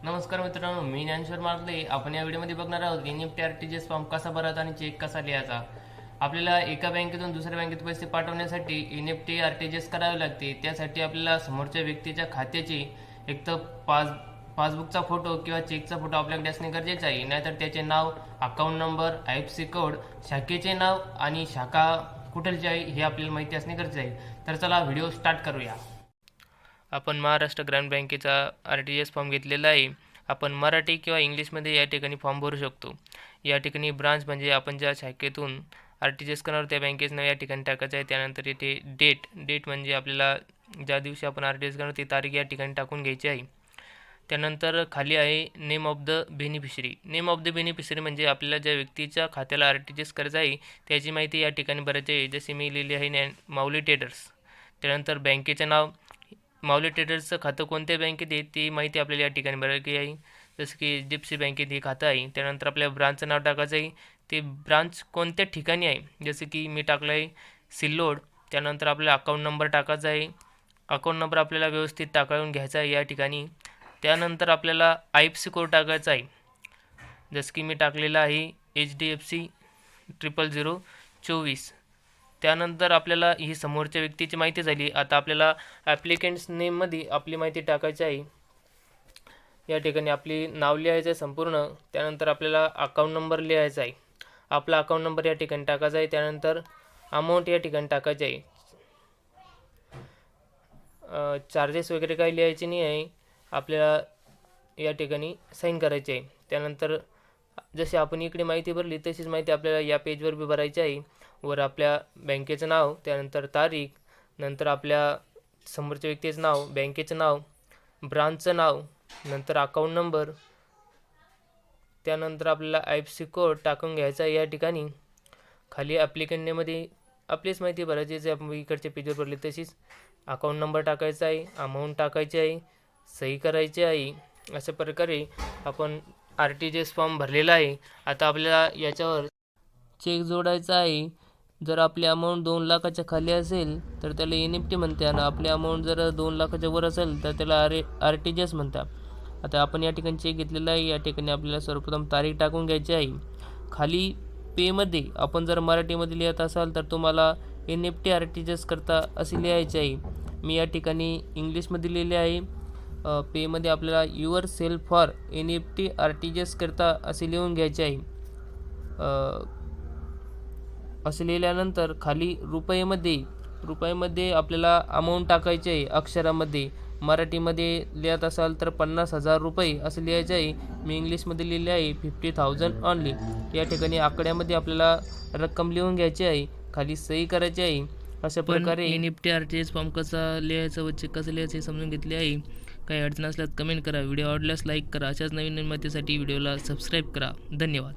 नमस्कार मित्रांनो, मी ज्ञानेश्वर मार्गदे. आपण या व्हिडिओमध्ये बघणार आहोत एनईएफटी आरटीजीएस फॉर्म कसा भरायचा आणि चेक कसा लिहायचा. आपल्याला एका बँकेतून दुसऱ्या बँकेत पैसे पाठवण्यासाठी एनईएफटी आरटीजीएस करावे लागते. त्यासाठी आपल्याला समोरच्या व्यक्तीच्या खात्याची एक तर पासबुकचा फोटो किंवा चेकचा फोटो आपल्याकडे असणे गरजेचे आहे. नाहीतर त्याचे नाव, अकाउंट नंबर, आयएफसी कोड, शाखेचे नाव आणि शाखा कुठलची आहे हे आपल्याला माहिती असणे गरजेचे आहे. तर चला व्हिडिओ स्टार्ट करूया. आपण महाराष्ट्र ग्रामीण बँकेचा आर-टी-जी-एस फॉर्म घेतलेला आहे. आपण मराठी किंवा इंग्लिशमध्ये या ठिकाणी फॉर्म भरू शकतो. या ठिकाणी ब्रांच म्हणजे आपण ज्या शाखेतून आर-टी-जी-एस करणार त्या बँकेचं नाव या ठिकाणी टाकायचं आहे. त्यानंतर इथे डेट म्हणजे आपल्याला ज्या दिवशी आपण आर-टी-जी-एस करणार ती तारीख या ठिकाणी टाकून घ्यायची आहे. त्यानंतर खाली आहे name of the beneficiary. Name of the beneficiary म्हणजे आपल्याला ज्या व्यक्तीच्या खात्याला आर-टी-जी-एस करायचं आहे त्याची माहिती या ठिकाणी भरायची आहे. जसे मी लिहिली आहे माऊली ट्रेडर्स. त्यानंतर बँकेचं नाव, माऊली ट्रेडर्सचं खातं कोणत्या बँकेत आहे ती माहिती आपल्याला या ठिकाणी भरायची आहे. जसं की एच-डी-एफ-सी बँकेत हे खातं आहे. त्यानंतर आपल्या ब्रांचचं नाव टाकायचं आहे. ते ब्रांच कोणत्या ठिकाणी आहे, जसं की मी टाकलं आहे सिल्लोड. त्यानंतर आपल्याला अकाउंट नंबर टाकायचा आहे. अकाउंट नंबर आपल्याला व्यवस्थित टाकून घ्यायचा आहे या ठिकाणी. त्यानंतर आपल्याला आयएफसी कोड टाकायचा आहे. जसं की मी टाकलेला आहे एच-डी-एफ-सी 0024. त्यानंतर आपल्याला ही समोरच्या व्यक्तीची माहिती झाली. आता आपल्याला ॲप्लिकंट्स नेममध्ये आपली माहिती टाकायची आहे. या ठिकाणी आपली नाव लिहायचं आहे संपूर्ण. त्यानंतर आपल्याला अकाउंट नंबर लिहायचा आहे. आपला अकाउंट नंबर या ठिकाणी टाकायचा आहे. त्यानंतर अमाऊंट या ठिकाणी टाकायची आहे. चार्जेस वगैरे काही लिहायचे नाही आहे. आपल्याला या ठिकाणी साईन करायची आहे. त्यानंतर जशी आपण इकडे माहिती भरली तशीच माहिती आपल्याला या पेजवर बी भरायची आहे. वर आपल्या बँकेचं नाव, त्यानंतर तारीख, नंतर आपल्या समोरच्या व्यक्तीचं नाव, बँकेचं नाव, ब्रांचचं नाव, नंतर अकाउंट नंबर, त्यानंतर आपल्याला आयएफसी कोड टाकून घ्यायचा आहे. या ठिकाणी खाली ॲप्लिकंट नेममध्ये आपलीच माहिती भरायची जे आपण इकडच्या पेजवर भरली तशीच. अकाउंट नंबर टाकायचा आहे, अमाऊंट टाकायची आहे, सही करायची आहे. अशा प्रकारे आपण आर-टी-जी-एस फॉर्म भरलेला आहे. आता आपल्याला याच्यावर चेक जोडायचा आहे. जर आपली अमाऊंट 2 लाखाच्या खाली असेल तर त्याला एन-ई-एफ-टी म्हणते आणि आपली अमाऊंट जर 2 लाखाच्या वर असेल तर त्याला आर-टी-जी-एस म्हणतात. आता आपण या ठिकाणी चेक घेतलेला आहे. या ठिकाणी आपल्याला सर्वप्रथम तारीख टाकून घ्यायची आहे. खाली पेमध्ये आपण जर मराठीमध्ये लिहित असाल तर तुम्हाला एन-ई-एफ-टी आर-टी-जी-एस करता असे लिहायचे आहे. मी या ठिकाणी इंग्लिशमध्ये लिहिले आहे. पेमध्ये आपल्याला your self for NEFT RTGS करता असे लिहून घ्यायचे आहे. असे लिहिल्यानंतर खाली रुपयामध्ये आपल्याला अमाऊंट टाकायची आहे अक्षरामध्ये. मराठीमध्ये लिहित असाल तर 50,000 रुपये असं लिहायचं आहे. मी इंग्लिशमध्ये लिहिले आहे 50,000 ऑनली. या ठिकाणी आकड्यामध्ये आपल्याला रक्कम लिहून घ्यायची आहे. खाली सही करायची आहे. अशा प्रकारे एन-ई-एफ-टी आर-टी-जी-एस फॉर्म कसा लिहायचा व चेक कसं लिहायचं हे समजून घेतले आहे. काही अडचण असल्यास कमेंट करा. व्हिडिओ आवडल्यास लाईक करा. अशाच नवीन माहितीसाठी व्हिडिओला सबस्क्राईब करा. धन्यवाद.